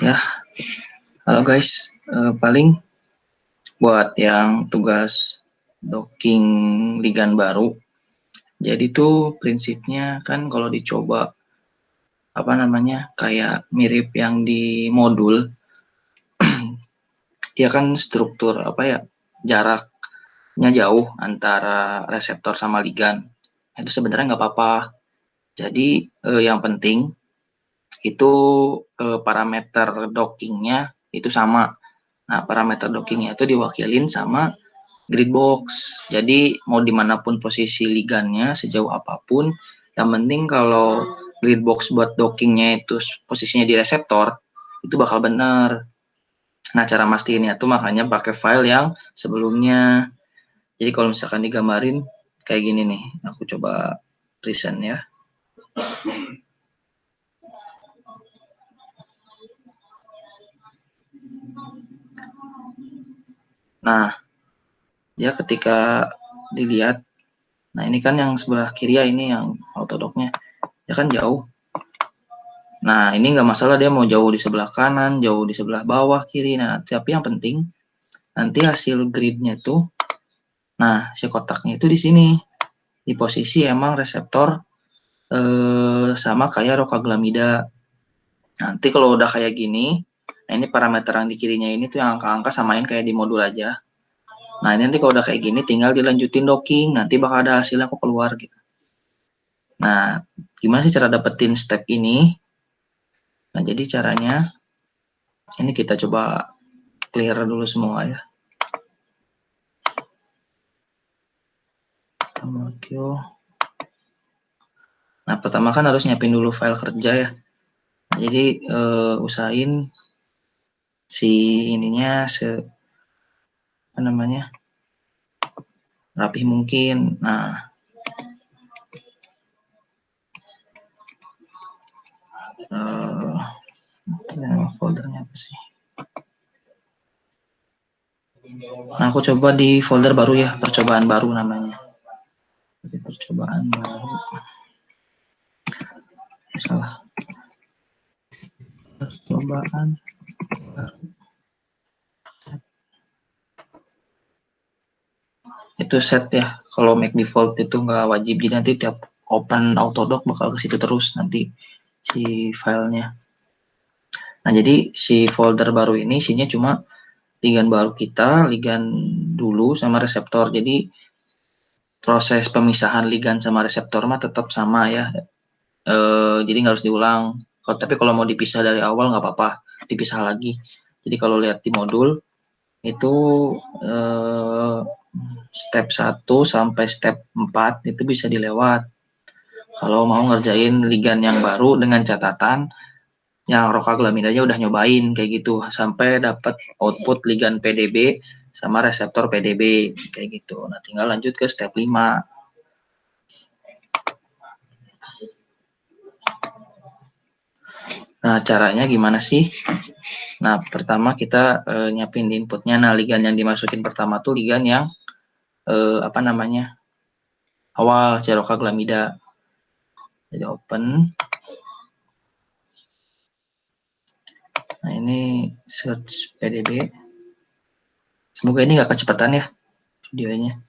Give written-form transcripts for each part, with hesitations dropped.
Ya, halo guys, paling buat yang tugas docking ligan baru. Jadi tuh prinsipnya kan kalau dicoba kayak mirip yang di modul, ya kan struktur jaraknya jauh antara reseptor sama ligan. Itu sebenarnya nggak apa-apa. Jadi yang penting itu parameter dockingnya itu sama. Nah, parameter dockingnya itu diwakilin sama grid box. Jadi mau dimanapun posisi ligannya sejauh apapun, yang penting kalau grid box buat dockingnya itu posisinya di reseptor, itu bakal benar. Nah, cara mastiinnya tuh makanya pakai file yang sebelumnya. Jadi kalau misalkan digambarin kayak gini nih, aku coba present ya. Nah, ya ketika dilihat, nah ini kan yang sebelah kiri ya, ini yang autodocknya, ya kan jauh. Nah, ini nggak masalah dia mau jauh di sebelah kanan, jauh di sebelah bawah, kiri. Nah, tapi yang penting nanti hasil gridnya tuh, nah si kotaknya itu di sini, di posisi emang reseptor sama kayak rokaglamida. Nanti kalau udah kayak gini, nah ini parameter yang di kirinya ini tuh yang angka-angka samain kayak di modul aja. Nah, ini nanti kalau udah kayak gini tinggal dilanjutin docking, nanti bakal ada hasilnya kok keluar gitu. Nah, gimana sih cara dapetin step ini? Nah, jadi caranya ini kita coba clear dulu semua ya. Nah, pertama kan harus nyiapin dulu file kerja ya. Nah, jadi usahain si ininya rapih mungkin. Nah, foldernya apa sih? Nah, aku coba di folder baru ya, percobaan baru namanya. Jadi percobaan baru. Salah. Percobaan baru. Itu set ya. Kalau make default itu nggak wajib, jadi nanti tiap open autodock bakal ke situ terus nanti si filenya. Nah, jadi si folder baru ini isinya cuma ligan baru kita, ligan dulu sama reseptor. Jadi proses pemisahan ligan sama reseptor mah tetap sama ya. Jadi nggak harus diulang. Tapi kalau mau dipisah dari awal nggak apa-apa, dipisah lagi. Jadi kalau lihat di modul itu step 1 sampai step 4 itu bisa dilewat. Kalau mau ngerjain ligan yang baru dengan catatan yang rokaglaminanya udah nyobain kayak gitu sampai dapat output ligan PDB sama reseptor PDB kayak gitu. Nah, tinggal lanjut ke step 5. Nah, caranya gimana sih? Nah, pertama kita nyiapin inputnya. Nah, ligan yang dimasukin pertama tuh ligan yang awal rokaglamida. Jadi open. Nah, ini search PDB. Semoga ini nggak kecepatan ya videonya.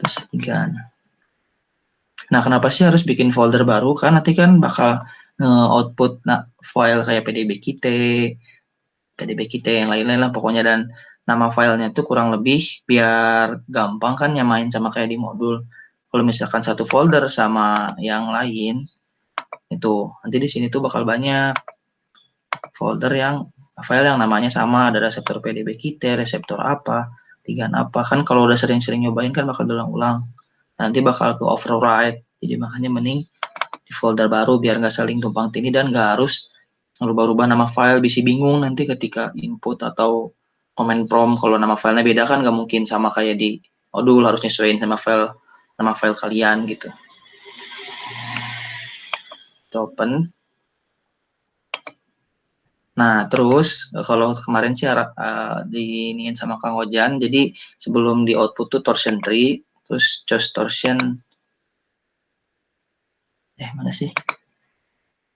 Terus ligan. Nah, kenapa sih harus bikin folder baru? Kan nanti kan bakal output file kayak PDB kita yang lain-lain lah pokoknya, dan nama filenya itu kurang lebih biar gampang kan nyamain sama kayak di modul. Kalau misalkan satu folder sama yang lain, itu nanti di sini tuh bakal banyak folder yang file yang namanya sama, ada reseptor PDB kita, reseptor apa, ligan apa. Kan kalau udah sering-sering nyobain kan bakal ulang-ulang. Nanti bakal ke override. Jadi makanya mending di folder baru biar nggak saling tumpang tindih dan nggak harus rubah-rubah nama file, bisa bingung nanti ketika input atau comment prompt. Kalau nama filenya beda kan nggak mungkin sama kayak di modul, harus nyesuaiin sama nama file kalian gitu. Kita open. Nah, terus kalau kemarin sih diiniin sama Kang Ojan, jadi sebelum di output tuh torsion tree, terus choose torsion, mana sih?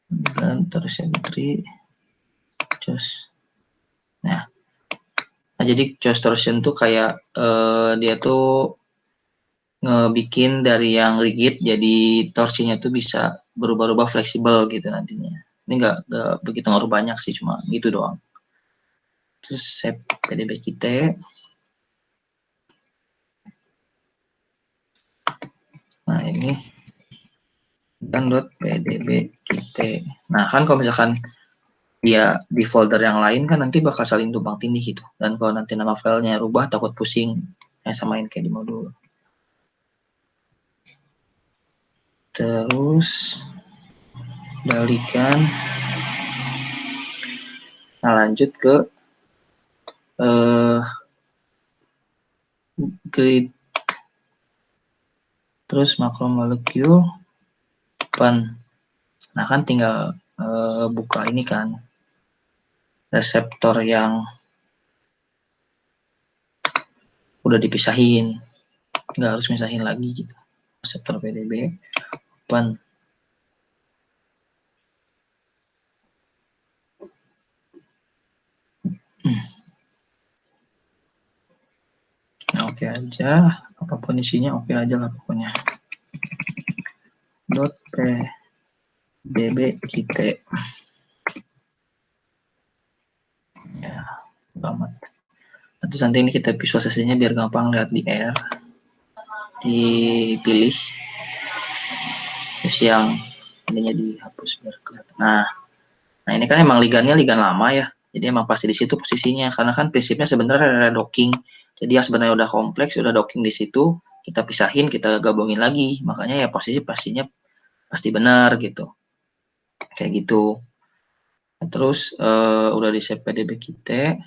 Dan torsion tree, choose. Nah, jadi choose torsion tuh kayak dia tuh ngebikin dari yang rigid jadi torsinya tuh bisa berubah-ubah fleksibel gitu nantinya. Ini nggak begitu ngaruh banyak sih, cuma gitu doang. Terus save PDB kita. Nah, ini kan .pdb kita. Nah, kan kalau misalkan dia di folder yang lain kan nanti bakal saling tumpang tindih gitu. Dan kalau nanti nama filenya rubah takut pusing. Samain kayak di modul. Terus balikan. Nah, lanjut ke grid. Terus macromolecule open. Nah, kan tinggal buka ini kan reseptor yang udah dipisahin, nggak harus misahin lagi gitu. Reseptor PDB open. Nah, oke aja, apapun isinya oke aja lah pokoknya. .pdb kita. Ya, banget. Terus nanti ini kita visualisasinya biar gampang lihat di R. Dipilih. Terus yang ininya dihapus biar kelihatan. Nah ini kan emang ligannya ligan lama ya. Jadi emang pasti di situ posisinya. Karena kan prinsipnya sebenarnya ada docking. Jadi yang sebenarnya udah kompleks, udah docking di situ, kita pisahin, kita gabungin lagi. Makanya ya posisi pastinya pasti benar gitu. Kayak gitu. Nah, terus udah di save PDB kita.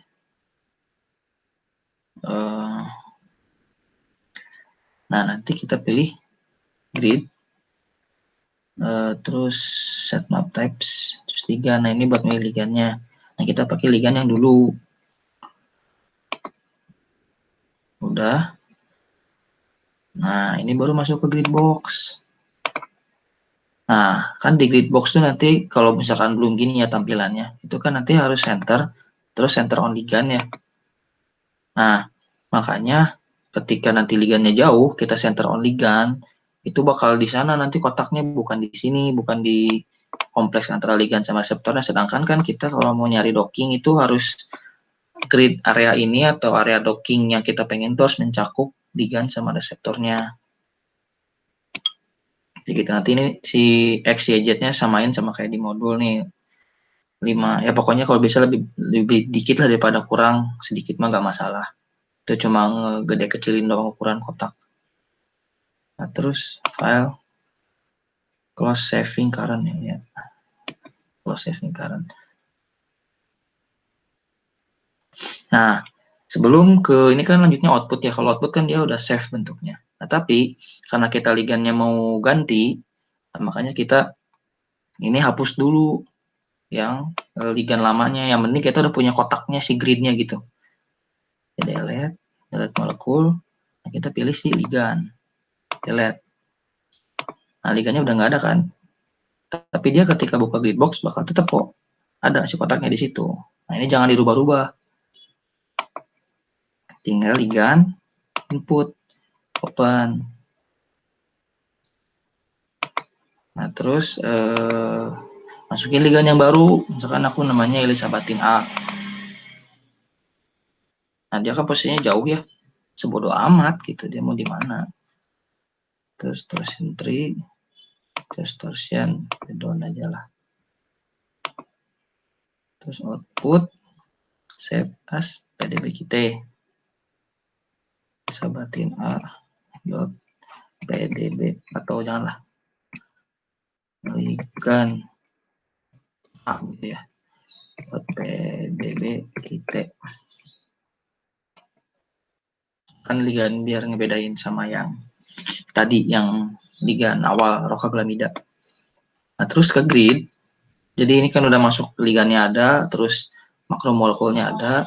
Nah nanti kita pilih grid. Terus set map types. Terus ligan. Nah ini buat milih ligannya. Nah kita pakai ligan yang dulu. Udah. Nah, ini baru masuk ke grid box. Nah, kan di grid box tuh nanti kalau misalkan belum gini ya tampilannya, itu kan nanti harus center, terus center on ligan ya. Nah, makanya ketika nanti ligannya jauh, kita center on ligan, itu bakal di sana nanti kotaknya bukan di sini, bukan di kompleks antara ligan sama reseptornya. Sedangkan kan kita kalau mau nyari docking itu harus grid area ini atau area docking yang kita pengen terus mencakup ligan sama reseptornya. Jadi gitu, nanti ini si X, Y, Z-nya samain sama kayak di modul nih. 5. Ya pokoknya kalau bisa lebih dikit lah daripada kurang, sedikit mah gak masalah. Itu cuma gede kecilin doang ukuran kotak. Nah, terus file close saving current ya. Close saving current. Nah, sebelum ke ini kan lanjutnya output ya. Kalau output kan dia udah save bentuknya. Nah, tapi karena kita ligannya mau ganti, makanya kita ini hapus dulu yang ligan lamanya. Yang penting kita udah punya kotaknya si gridnya gitu. Delete molekul. Nah, kita pilih si ligan. Delete. Nah, ligannya udah nggak ada kan. Tapi dia ketika buka grid box bakal tetap kok ada si kotaknya di situ. Nah, ini jangan dirubah-rubah. Tinggal ligan, input, open. Nah, terus masukin ligan yang baru. Misalkan aku namanya Elisabatin A. Nah, dia kan posisinya jauh ya. Sebodoh amat gitu, dia mau di mana. Terus torsion tree, terus torsion, down aja lah. Terus output, save as PDB kita. Elisabatin A dot PDB atau janganlah ligan A gitu ya. Dot PDB kita. Kan ligan biar ngebedain sama yang tadi yang ligan awal rokaglamida. Nah, terus ke grid. Jadi ini kan udah masuk ligannya ada, terus makromolekulnya ada.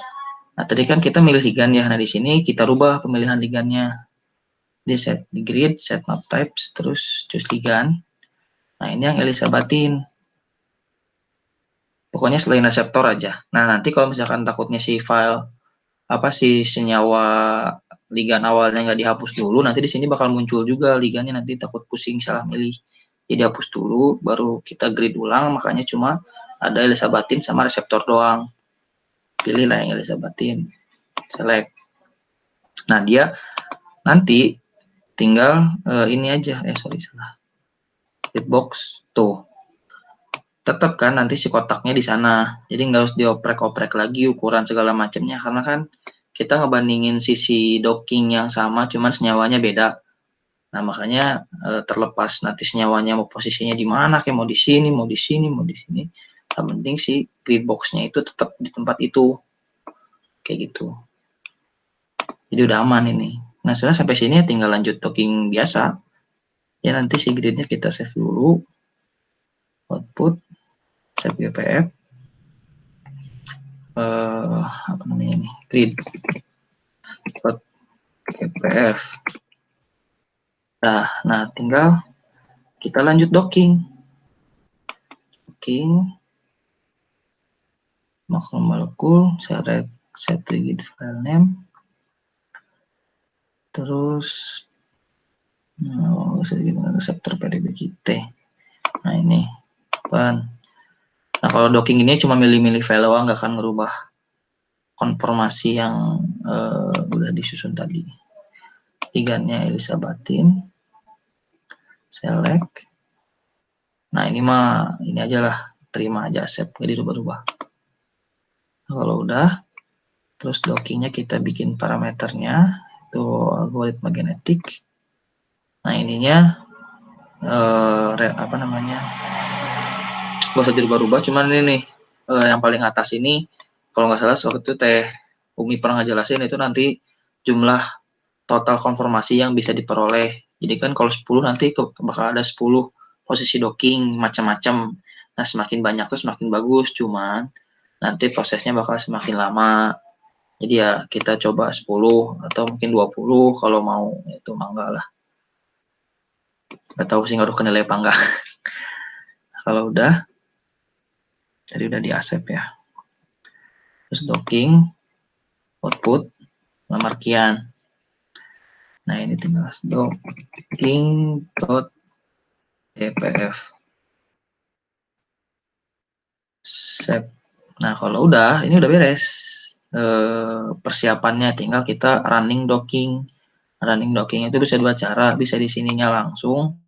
Nah, tadi kan kita milih ligan ya. Nah, di sini kita rubah pemilihan ligannya. Di set di grid, set map types, terus choose ligan. Nah, ini yang Elisabatin. Pokoknya selain reseptor aja. Nah, nanti kalau misalkan takutnya si file si senyawa ligan awalnya nggak dihapus dulu, nanti di sini bakal muncul juga ligannya, nanti takut pusing salah milih. Jadi hapus dulu, baru kita grid ulang, makanya cuma ada Elisabatin sama reseptor doang. Pilih lah yang Elisabatin, select. Nah, dia nanti tinggal ini aja, salah. Grid box tuh. Tetap kan nanti si kotaknya di sana. Jadi nggak harus dioprek-oprek lagi ukuran segala macamnya, karena kan kita ngebandingin sisi docking yang sama, cuman senyawanya beda. Nah, makanya terlepas nanti senyawanya mau posisinya di mana, kayak mau di sini, mau di sini, mau di sini. Yang penting si grid box-nya itu tetap di tempat itu. Kayak gitu. Jadi udah aman ini. Nah, sebenarnya sampai sini tinggal lanjut docking biasa. Ya, nanti si gridnya kita save dulu. Output, save GPF. Apa namanya ini? Grid. GPF. Nah, tinggal kita lanjut docking. Docking. Makromolecule, set rigid file name. Terus reseptor PDB-QT. Nah, ini pan. Nah, kalau docking ini cuma milih-milih file doang, nggak akan ngerubah konformasi yang udah disusun tadi. Ligannya Elisabatin, select. Nah, ini mah ini aja lah, terima aja save, jadi rubah-rubah. Nah, kalau udah, terus dockingnya kita bikin parameternya, itu algoritma genetik. Nah, ininya apa namanya, gak usah dirubah-rubah, cuman ini nih yang paling atas ini, kalau nggak salah waktu itu Teh Umi pernah ngejelasin itu nanti jumlah total konformasi yang bisa diperoleh. Jadi kan kalau 10 nanti bakal ada 10 posisi docking macam-macam. Nah, semakin banyak tuh semakin bagus, cuman nanti prosesnya bakal semakin lama. Jadi ya kita coba 10 atau mungkin 20 kalau mau, itu mangga lah. Gak tahu sih ngaruh ke nilai apa enggak. Kalau udah, jadi udah di accept ya. Terus docking, output, lamar kian. Nah, ini tinggal docking.dpf. Save. Nah, kalau udah, ini udah beres. Persiapannya tinggal kita running docking. Running docking itu bisa dua cara, bisa di sininya langsung.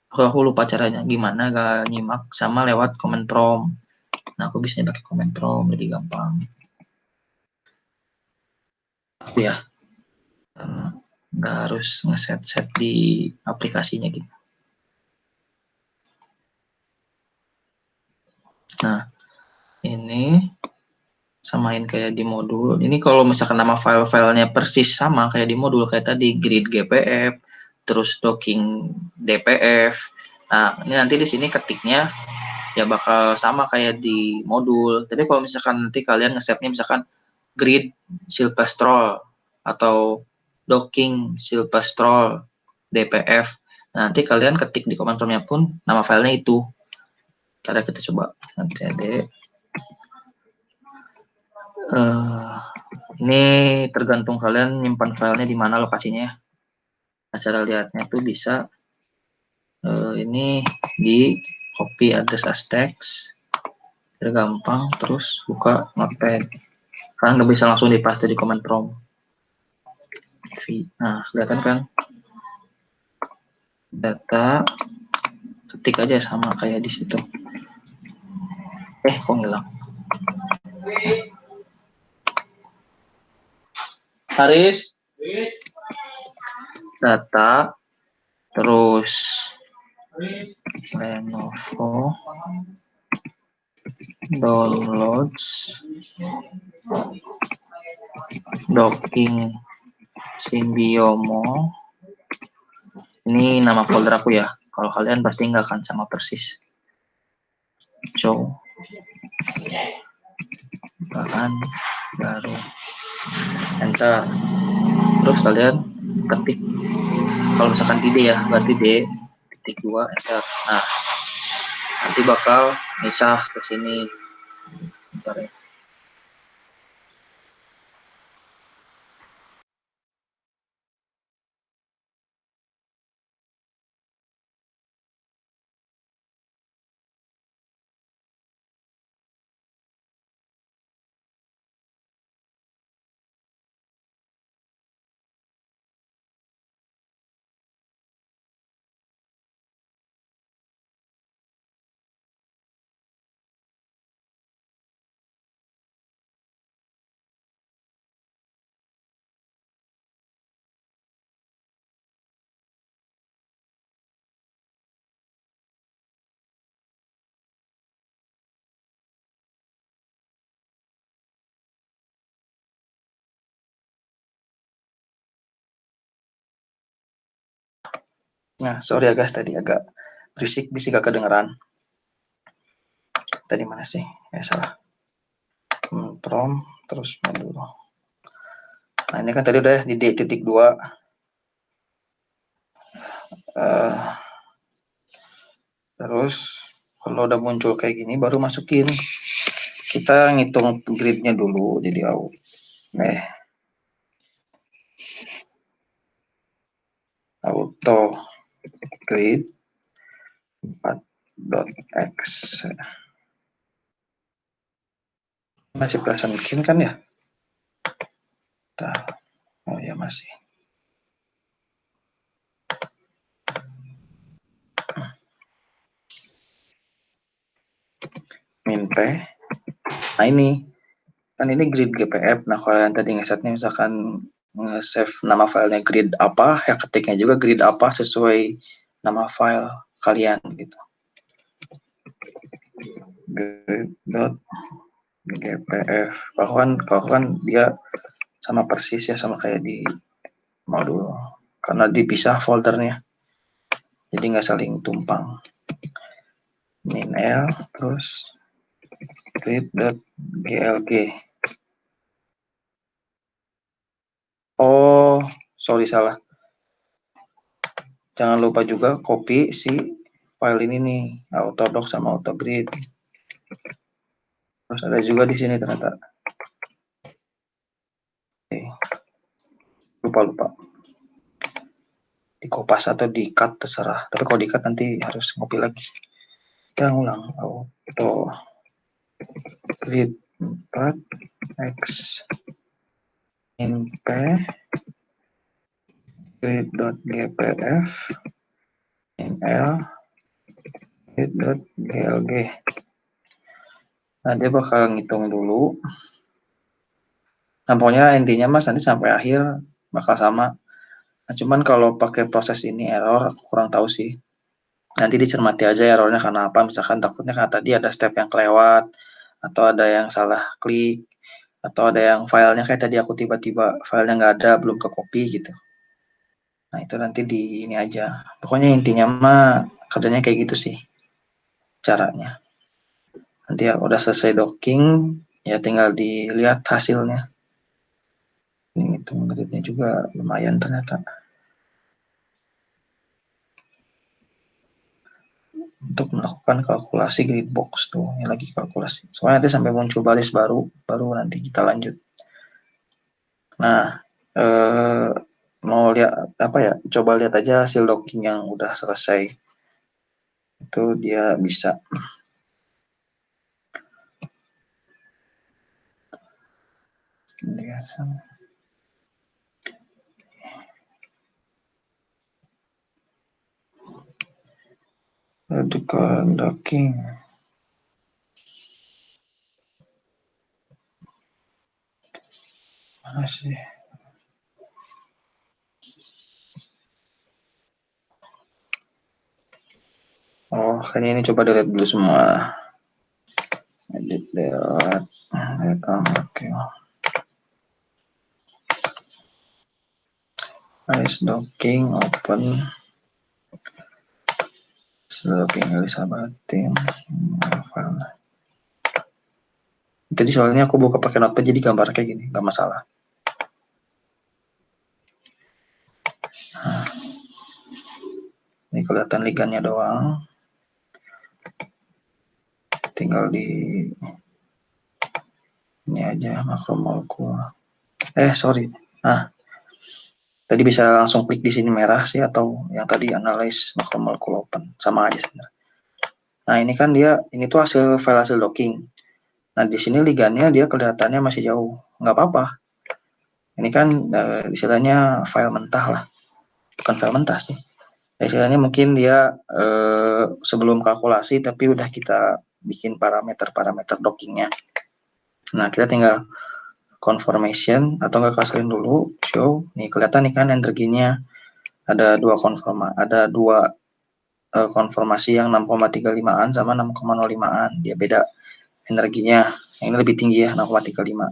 Aku lupa caranya gimana, gak nyimak, sama lewat command prompt. Nah, aku bisa pakai command prompt, lebih gampang. Ya, nggak harus ngeset-set di aplikasinya gitu. Nah, ini samain kayak di modul. Ini kalau misalkan nama file-filenya persis sama kayak di modul, kayak tadi grid GPF, terus docking DPF. Nah, ini nanti di sini ketiknya ya bakal sama kayak di modul. Tapi kalau misalkan nanti kalian nge-save-nya misalkan grid Silvestrol atau docking Silvestrol DPF, nah, nanti kalian ketik di command prompt-nya pun nama filenya itu. Cara kita coba nanti ada. Ini tergantung kalian nyimpan filenya di mana lokasinya ya. Nah, cara lihatnya tuh bisa ini di copy address as text, biar gampang, terus buka notepad. Kalian nggak bisa langsung dipaste di command prompt. Nah, kelihatan kan? Data, ketik aja sama kayak di situ. Kok ngilang? Haris? Data, terus Lenovo downloads docking Symbiomo. Ini nama folder aku ya. Kalau kalian pasti nggak akan sama persis. show bahan baru, enter. Terus kalian ketik, kalau misalkan ide ya berarti D titik 2 enter. Nah nanti bakal misah ke sini. Bentar ya. Nah, sorry ya guys, tadi agak berisik, bisa gak kedengeran. Tadi mana sih? Salah. Prompt, terus dulu. Nah, ini kan tadi udah di D.2. Terus, kalau udah muncul kayak gini, baru masukin. Kita ngitung gridnya dulu, jadi auto grid 4.x. Masih perasaan bikin kan ya? Oh ya masih. Min P. Nah ini kan ini grid GPF. Nah kalau yang tadi ngesetnya misalkan nge-save nama filenya grid apa, ya ketiknya juga grid apa sesuai nama file kalian gitu. Grid.gpf. Kalau kan dia sama persis ya, sama kayak di modul, karena dipisah foldernya, jadi nggak saling tumpang. Min L terus grid.glg. Oh, sorry salah. Jangan lupa juga copy si file ini nih, autodoc sama autogrid. Terus ada juga di sini ternyata. Lupa. Di kopas atau di cut terserah. Tapi kalau di cut nanti harus ngopi lagi. Kita ngulang. Auto grid 4x min p grid.gpf min l grid.glg. Nah dia bakal ngitung dulu. Nah pokoknya intinya mas nanti sampai akhir bakal sama. Nah, cuman kalau pakai proses ini error, kurang tahu sih. Nanti dicermati aja errornya karena apa. Misalkan takutnya karena tadi ada step yang kelewat, atau ada yang salah klik, atau ada yang filenya kayak tadi aku tiba-tiba filenya nggak ada, belum ke copy gitu. Nah itu nanti di ini aja. Pokoknya intinya mah kerjanya kayak gitu sih caranya. Nanti ya udah selesai docking, ya tinggal dilihat hasilnya. Ini hitung gridnya juga lumayan ternyata. Untuk melakukan kalkulasi grid box tuh, ini lagi kalkulasi. Soalnya nanti sampai muncul baris baru nanti kita lanjut. Nah, mau lihat apa ya? Coba lihat aja hasil docking yang udah selesai. Itu dia bisa. Docking. Mana sih? Oh, kayaknya ini coba delete dulu semua. Edit lewat. Oke. Ice docking open. Looking Elizabethan file. Jadi soalnya aku buka pakai notepad jadi gambar kayak gini, nggak masalah. Nah, ini kelihatan ligannya doang. Tinggal di ini aja makromolekul. Sorry. Nah, tadi bisa langsung klik di sini merah sih, atau yang tadi analyze makromolekul open, sama aja sebenarnya. Nah, ini kan ini tuh file hasil docking. Nah, di sini ligannya dia kelihatannya masih jauh, nggak apa-apa. Ini kan istilahnya file mentah lah, bukan file mentah sih. Istilahnya mungkin dia sebelum kalkulasi tapi udah kita bikin parameter dockingnya. Nah, kita tinggal confirmation atau nggak kasihin dulu show. Nih kelihatan nih kan energinya ada dua konformasi yang 6,35an sama 6,05an. Dia beda energinya. Yang ini lebih tinggi ya, 6,35.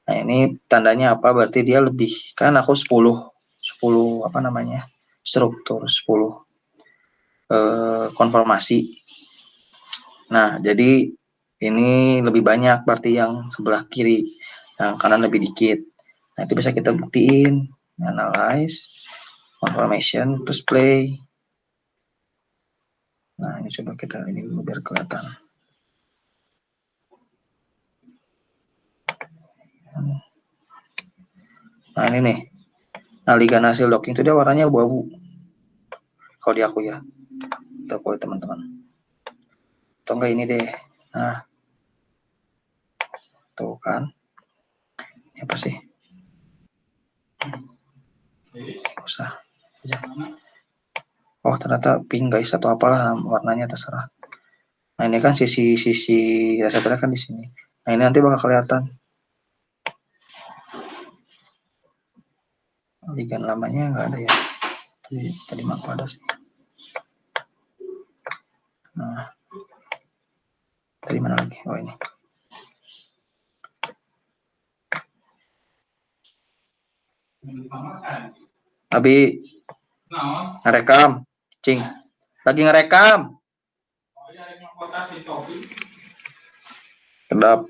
Nah, ini tandanya apa? Berarti dia lebih, kan aku 10 apa namanya? Struktur 10 konformasi. Nah, jadi ini lebih banyak berarti yang sebelah kiri, yang kanan lebih dikit. Nah, itu bisa kita buktiin, analyze, confirmation, terus play. Nah, ini coba kita ini dulu biar kelihatan. Nah, ini nih. Nah, ligan hasil docking itu dia warnanya abu-abu. Kalau di aku ya. Atau kalau teman-teman. Atau enggak ini deh. Nah, tuh kan. Ini apa sih? Usah. Oh, ternyata pink guys atau apalah warnanya terserah. Nah, ini kan sisi reseptornya kan di sini. Nah, ini nanti bakal kelihatan. Ligan lamanya nggak ada ya. Tadi mah ada sih. Nah, tadi mana lagi? Oh, ini. Abi ngerekam, cing. Lagi ngerekam. Kedap.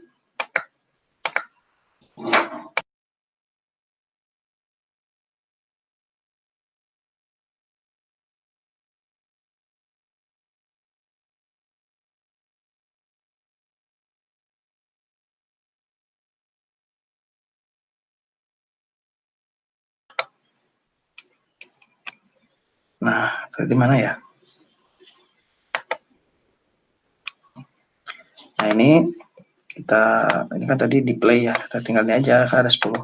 Nah, tadi mana ya? Nah, ini kan tadi di play ya. Kita tinggal ini aja, kan ada 10.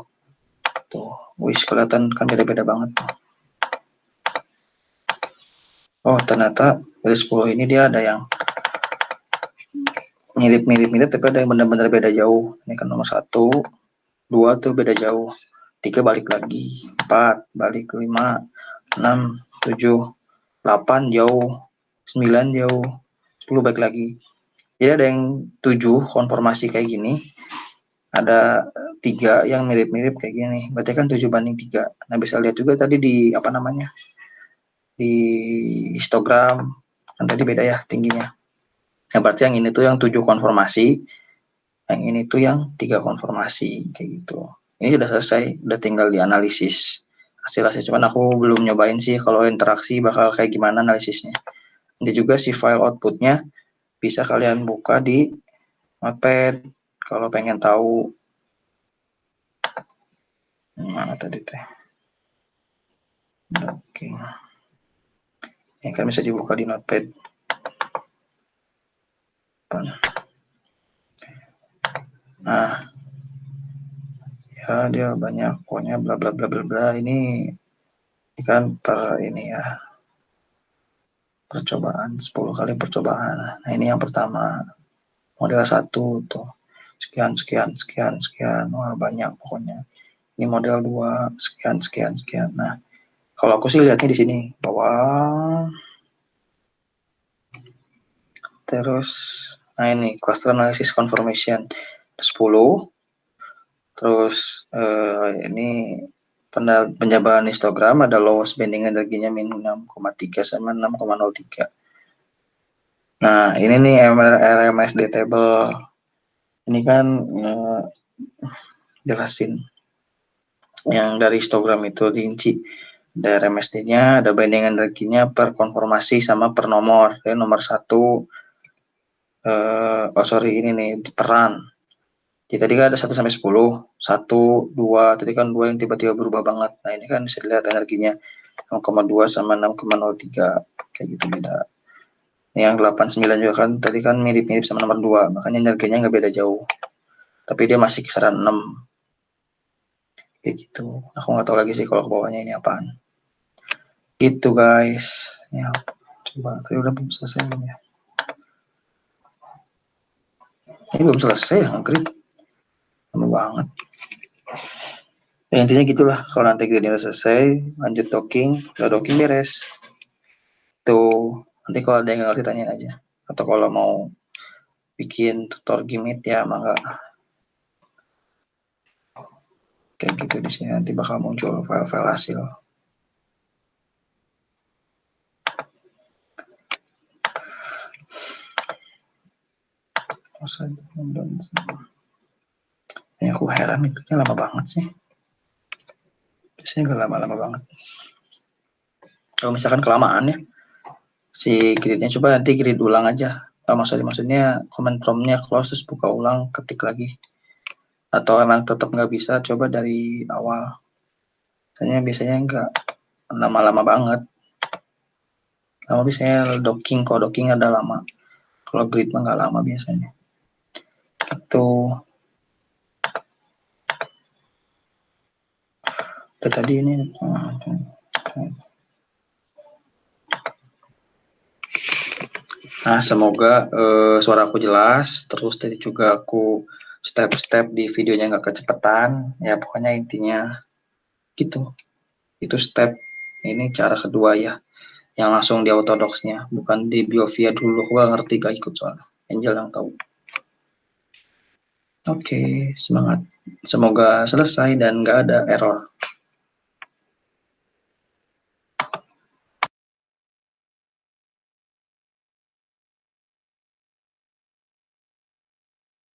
Tuh, wis kelihatan kan beda-beda banget. Oh, ternyata dari 10 ini dia ada yang mirip-mirip tapi ada yang benar-benar beda jauh. Ini kan nomor 1, 2 tuh beda jauh. 3 balik lagi, 4 balik, 5, 6, 7, 8 jauh, 9 jauh, 10 balik lagi. Jadi ada yang 7 konformasi kayak gini, ada 3 yang mirip-mirip kayak gini. Berarti kan 7:3. Nah, bisa lihat juga tadi di apa namanya? Di histogram kan tadi beda ya tingginya. Nah, berarti yang ini tuh yang 7 konformasi, yang ini tuh yang 3 konformasi kayak gitu. Ini sudah selesai, udah tinggal dianalisis hasil-hasil. Cuman aku belum nyobain sih kalau interaksi bakal kayak gimana analisisnya. Nanti juga si file outputnya bisa kalian buka di Notepad kalau pengen tahu. Mana tadi teh? Oke. Ini kan bisa dibuka di Notepad. Nah, ya dia banyak pokoknya bla bla bla bla bla. Ini kan ini ya percobaan 10 kali percobaan. Nah, ini yang pertama model 1 tuh sekian sekian sekian sekian, wah banyak pokoknya. Ini model 2 sekian sekian sekian. Nah, kalau aku sih lihatnya di sini bahwa terus nah ini cluster analysis confirmation 10. Terus ini penjabaran histogram ada lowest bending energinya min 6,3 sama 6,03. Nah, ini nih RMSD table. Ini kan jelasin yang dari histogram itu rinci. Dari RMSD-nya ada banding energinya per konformasi sama per nomor. Jadi nomor 1 ini nih peran. Jadi tadi kan ada 1 sampai 10. 1, 2, tadi kan 2 yang tiba-tiba berubah banget. Nah, ini kan bisa dilihat energinya 0,2 sama 6,03. Kayak gitu beda. Yang 89 juga kan tadi kan mirip-mirip sama nomor 2, makanya energinya nggak beda jauh. Tapi dia masih kisaran 6. Kayak gitu. Aku nggak tahu lagi sih kalau ke bawahnya ini apaan. Gitu guys. Ya, coba tadi udah belum selesai belum ya? Ini belum selesai ya, grid. Lama banget. Ya, intinya gitulah. Kalau nanti gridnya udah selesai, lanjut docking. Udah docking beres. Tuh, nanti kalau ada yang nggak ngerti tanyain aja. Atau kalau mau bikin tutor Gimit ya mangga. Kayak gitu di sini nanti bakal muncul file-file hasil. Ya aku heran itu lama banget sih. Biasanya nggak lama-lama banget. Kalau misalkan kelamaan ya, si gridnya coba nanti grid ulang aja. Maksudnya command prompt-nya close terus buka ulang, ketik lagi. Atau emang tetap nggak bisa, coba dari awal. Biasanya nggak lama-lama banget. Lama biasanya docking, kalau docking ada lama. Kalau grid mah nggak lama biasanya. Gitu. Udah tadi ini. Nah, semoga suaraku jelas. Terus tadi juga aku step-step di videonya nggak kecepatan. Ya pokoknya intinya gitu. Itu step. Ini cara kedua ya. Yang langsung di Autodocs-nya. Bukan di Biovia dulu. Aku nggak ngerti, gak ikut soalnya. Angel yang tahu. Oke, semangat. Semoga selesai dan nggak ada error.